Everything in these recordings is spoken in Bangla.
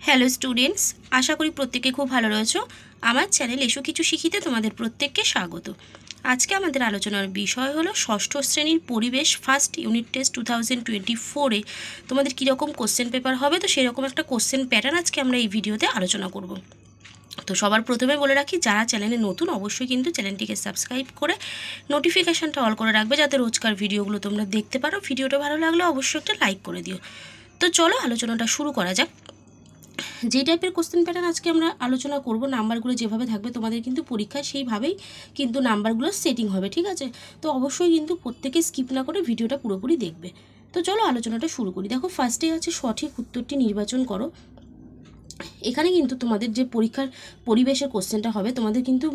হ্যালো স্টুডেন্টস, আশা করি প্রত্যেকে খুব ভালো রয়েছো। আমার চ্যানেল এসো কিছু শিখিতে তোমাদের প্রত্যেককে স্বাগত। আজকে আমাদের আলোচনার বিষয় হলো ষষ্ঠ শ্রেণীর পরিবেশ ফার্স্ট ইউনিট টেস্ট 2024-এ তোমাদের কীরকম কোশ্চেন পেপার হবে, তো সেরকম একটা কোশ্চেন প্যাটার্ন আজকে আমরা এই ভিডিওতে আলোচনা করব। তো সবার প্রথমে বলে রাখি, যারা চ্যানেলে নতুন অবশ্যই কিন্তু চ্যানেলটিকে সাবস্ক্রাইব করে নোটিফিকেশানটা অল করে রাখবে, যাতে রোজকার ভিডিওগুলো তোমরা দেখতে পারো। ভিডিওটা ভালো লাগলে অবশ্যই একটা লাইক করে দিও। তো চলো আলোচনাটা শুরু করা যাক। যে টাইপের কোশ্চেন প্যাটার্ন আজকে আমরা আলোচনা করব, নাম্বারগুলো যেভাবে থাকবে তোমাদের কিন্তু পরীক্ষায় সেইভাবেই কিন্তু নাম্বারগুলো সেটিং হবে, ঠিক আছে? তো অবশ্যই কিন্তু প্রত্যেকে স্কিপ না করে ভিডিওটা পুরোপুরি দেখবে। তো চলো আলোচনাটা শুরু করি। দেখো, ফার্স্টে আছে সঠিক উত্তরটি নির্বাচন করো। এখানে কিন্তু তোমাদের যে পরীক্ষার পরিবেশের কোশ্চেনটা হবে, তোমাদের কিন্তু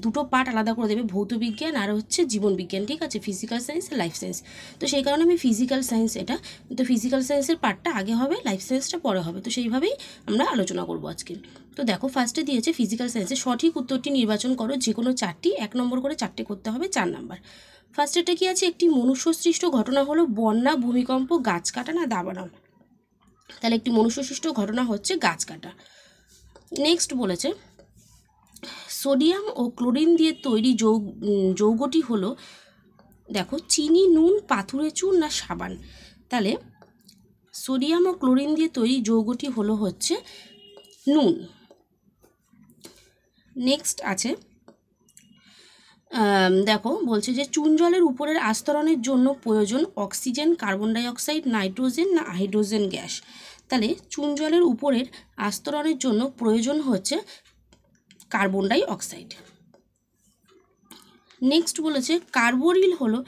দুটো পার্ট আলাদা করে দেবে, ভৌত বিজ্ঞান আর হচ্ছে জীবন বিজ্ঞান, ঠিক আছে? ফিজিক্যাল সায়েন্স আর লাইফ সায়েন্স। তো সেই কারণে আমি ফিজিক্যাল সায়েন্স এটা, তো ফিজিক্যাল সায়েন্সের পার্টটা আগে হবে, লাইফ সায়েন্সটা পরে হবে। তো সেইভাবেই আমরা আলোচনা করবো আজকে। তো দেখো, ফার্স্টে দিয়েছে ফিজিক্যাল সায়েন্সে সঠিক উত্তরটি নির্বাচন করো, যে কোনো চারটি, 1 নম্বর করে 4টে করতে হবে, 4 নাম্বার। ফার্স্টেরটা কি আছে? একটি মনুষ্যসৃষ্ট ঘটনা হলো বন্যা, ভূমিকম্প, গাছ কাটা না দাবানল। তাহলে একটি মনুষ্যসৃষ্ট ঘটনা হচ্ছে গাছ কাটা। নেক্সট বলেছে সোডিয়াম ও ক্লোরিন দিয়ে তৈরি যৌগটি হলো, দেখো, চিনি, নুন, পাথুরে চুন না সাবান। তাহলে সোডিয়াম ও ক্লোরিন দিয়ে তৈরি যৌগটি হলো হচ্ছে নুন। নেক্সট আছে, দেখো বলছে যে চুন জলের উপরের আস্তরণের জন্য প্রয়োজন অক্সিজেন, কার্বন ডাইঅক্সাইড, নাইট্রোজেন না হাইড্রোজেন গ্যাস। তাহলে চুন জলের উপরের আস্তরণের জন্য প্রয়োজন হচ্ছে কার্বন ডাই অক্সাইড। নেক্সট বলেছে কার্বোরিল হলো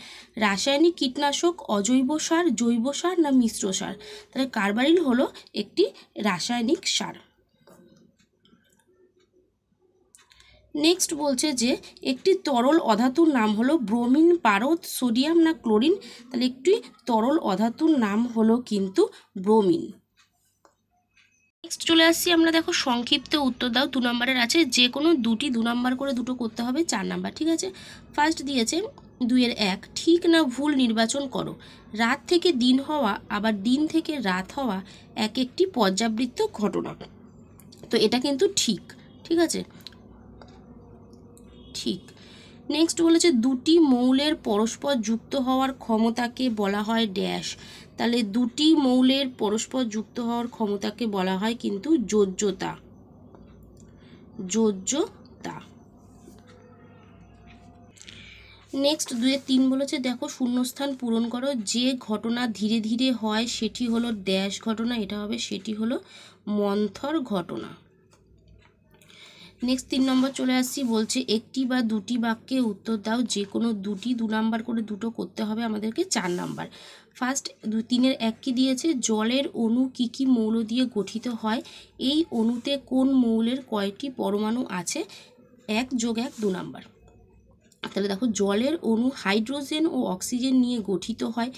রাসায়নিক কীটনাশক, অজৈব সার, জৈব সার না মিশ্র সার। তাহলে কার্বোরিল হলো একটি রাসায়নিক সার। নেক্সট বলছে যে একটি তরল অধাতুর নাম হলো ব্রোমিন, পারদ, সোডিয়াম না ক্লোরিন। তাহলে একটি তরল অধাতুর নাম হলো কিন্তু ব্রোমিন। নেক্সট চলে আসছি আমরা, দেখো সংক্ষিপ্ত উত্তর দাও। 2 নম্বরের আছে যে কোনো দুটি, 2 নম্বর করে দুটো করতে হবে, 4 নাম্বার, ঠিক আছে? ফার্স্ট দিয়েছে 2-এর 1, ঠিক না ভুল নির্বাচন করো। রাত থেকে দিন হওয়া আবার দিন থেকে রাত হওয়া এক একটি পর্যাবৃত্ত ঘটনা। তো এটা কিন্তু ঠিক, ঠিক আছে? ঠিক। নেক্সট বলেছে দুটি মৌলের পরস্পর যুক্ত হওয়ার ক্ষমতাকে বলা হয় ড্যাশ। তাহলে দুটি মৌলের পরস্পর যুক্ত হওয়ার ক্ষমতাকে বলা হয় কিন্তু যোজ্যতা। যোজ্যতা। নেক্সট 2-এর 3 বলেছে, দেখো শূন্যস্থান পূরণ করো। যে ঘটনা ধীরে ধীরে হয় সেটি হলো ড্যাশ ঘটনা। এটা হবে, সেটি হলো মন্থর ঘটনা। নেক্সট 3 নম্বর চলে আসছি, বলছে একটি বা দুটি বাক্যে উত্তর দাও। যে কোনো দুটি, 2 নাম্বার করে দুটো করতে হবে আমাদেরকে, 4 নাম্বার। ফার্স্ট 3-এর 1 কি দিয়েছে? জলের অণু কী কী মৌল দিয়ে গঠিত হয়? এই অণুতে কোন মৌলের কয়টি পরমাণু আছে? 1 + 1 2 নাম্বার। তাহলে দেখো, জলের অণু হাইড্রোজেন ও অক্সিজেন নিয়ে গঠিত হয়।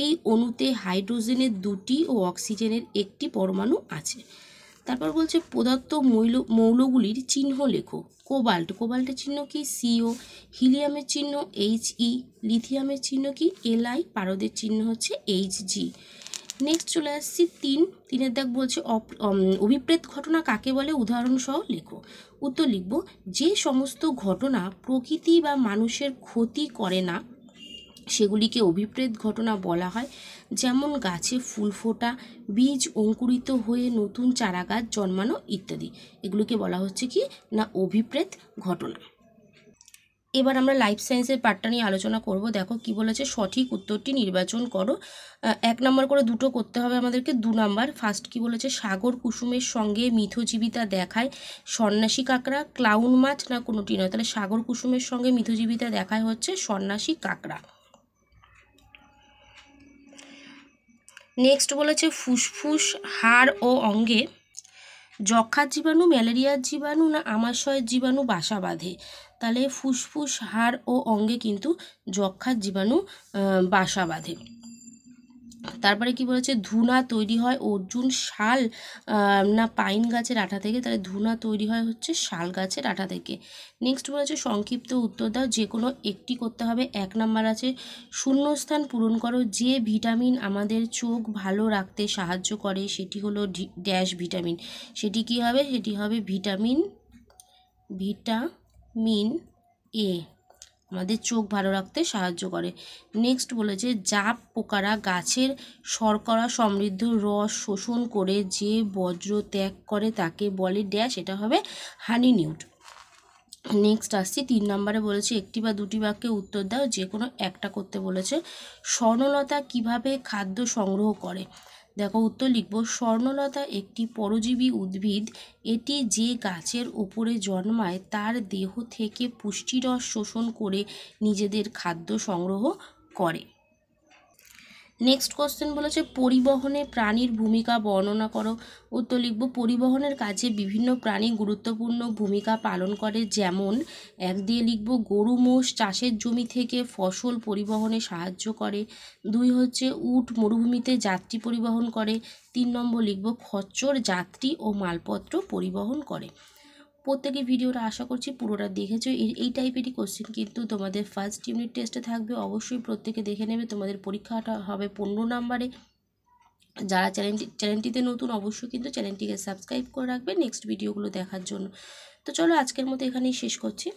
এই অণুতে হাইড্রোজেনের 2টি ও অক্সিজেনের 1টি পরমাণু আছে। তারপর বলছে প্রদত্ত মৌলগুলির চিহ্ন লেখো। কোবাল্ট, কোবাল্টের চিহ্ন কি? CO। হিলিয়ামের চিহ্ন HE। লিথিয়ামের চিহ্ন কি? Li। পারদের চিহ্ন হচ্ছে Hg। নেক্সট চলে আসছি 3-এর দাগ বলছে অভিপ্রেত ঘটনা কাকে বলে? উদাহরণসহ লেখো। উত্তর লিখব, যে সমস্ত ঘটনা প্রকৃতি বা মানুষের ক্ষতি করে না সেগুলিকে অভিপ্রেত ঘটনা বলা হয়। যেমন গাছে ফুল ফোটা, বীজ অঙ্কুরিত হয়ে নতুন চারা গাছ জন্মানো ইত্যাদি। এগুলিকে বলা হচ্ছে কি না অভিপ্রেত ঘটনা। এবার আমরা লাইফ সায়েন্সের পার্টটা নিয়ে আলোচনা করব। দেখো কি বলেছে, সঠিক উত্তরটি নির্বাচন করো। 1 নম্বর করে দুটো করতে হবে আমাদেরকে, 2 নাম্বার। ফার্স্ট কি বলেছে? সাগর কুসুমের সঙ্গে মিথজীবিতা দেখায় সন্ন্যাসী কাঁকড়া, ক্লাউন মাছ না কোনোটি নয়। তাহলে সাগর কুসুমের সঙ্গে মিথজীবিতা দেখায় হচ্ছে সন্ন্যাসী কাঁকড়া। নেক্সট বলেছে ফুসফুস, হাড় ও অঙ্গে যক্ষার জীবাণু, ম্যালেরিয়ার জীবাণু না আমাশয়ের জীবাণু বাসা বাঁধে। তাহলে ফুসফুস, হাড় ও অঙ্গে কিন্তু যক্ষার জীবাণু বাসা বাঁধে। তারপরে কি বলেছে, ধুনা তৈরি হয় অর্জুন শাল না পাইন গাছের আঠা থেকে? তাহলে ধুনা তৈরি হয় হচ্ছে শাল গাছের আঠা থেকে। নেক্সট বলেছে সংক্ষিপ্ত উত্তর দাও, যে কোনো একটি করতে হবে। 1 নাম্বার আছে শূন্যস্থান পূরণ করো। যে ভিটামিন আমাদের চোখ ভালো রাখতে সাহায্য করে সেটি হলো ড্যাশ ভিটামিন। সেটি কি হবে? সেটি হবে ভিটামিন এ, আমাদের চোখ ভালো রাখতে সাহায্য করে। নেক্সট বলেছে জাপ পোকারা গাছের শর্করা সমৃদ্ধ রস শোষণ করে যে বজ্র ত্যাগ করে তাকে বলে ড্যাশ, এটা হবে হানি নিউট। নেক্সট আসছি 3 নম্বরে বলেছে একটি বা দুটি বাক্যে উত্তর দাও, যে কোনো একটা করতে বলেছে। স্বর্ণলতা কিভাবে খাদ্য সংগ্রহ করে? দেখো উত্তর লিখব, স্বর্ণলতা একটি পরজীবী উদ্ভিদ। এটি যে গাছের ওপরে জন্মায় তার দেহ থেকে পুষ্টিরস শোষণ করে নিজেদের খাদ্য সংগ্রহ করে। নেক্সট কোশ্চেন বলেছে পরিবহনে প্রাণীর ভূমিকা বর্ণনা করো। উত্তর লিখব, পরিবহনের কাজে বিভিন্ন প্রাণী গুরুত্বপূর্ণ ভূমিকা পালন করে, যেমন 1 দিয়ে লিখব গরু মোষ চাষের জমি থেকে ফসল পরিবহনে সাহায্য করে। 2 হচ্ছে উট মরুভূমিতে যাত্রী পরিবহন করে। 3 নম্বর লিখব খচ্চর যাত্রী ও মালপত্র পরিবহন করে। প্রত্যেকে ভিডিওটা আশা করছি পুরোটা দেখেছো। এই টাইপেরই কোশ্চেন কিন্তু তোমাদের ফার্স্ট ইউনিট টেস্টে থাকবে, অবশ্যই প্রত্যেকে দেখে নেবে। তোমাদের পরীক্ষাটা হবে 15 নম্বরে। যারা চ্যানেলটিতে নতুন অবশ্যই কিন্তু চ্যানেলটিকে সাবস্ক্রাইব করে রাখবে নেক্সট ভিডিওগুলো দেখার জন্য। তো চলো আজকের মতো এখানেই শেষ করছি।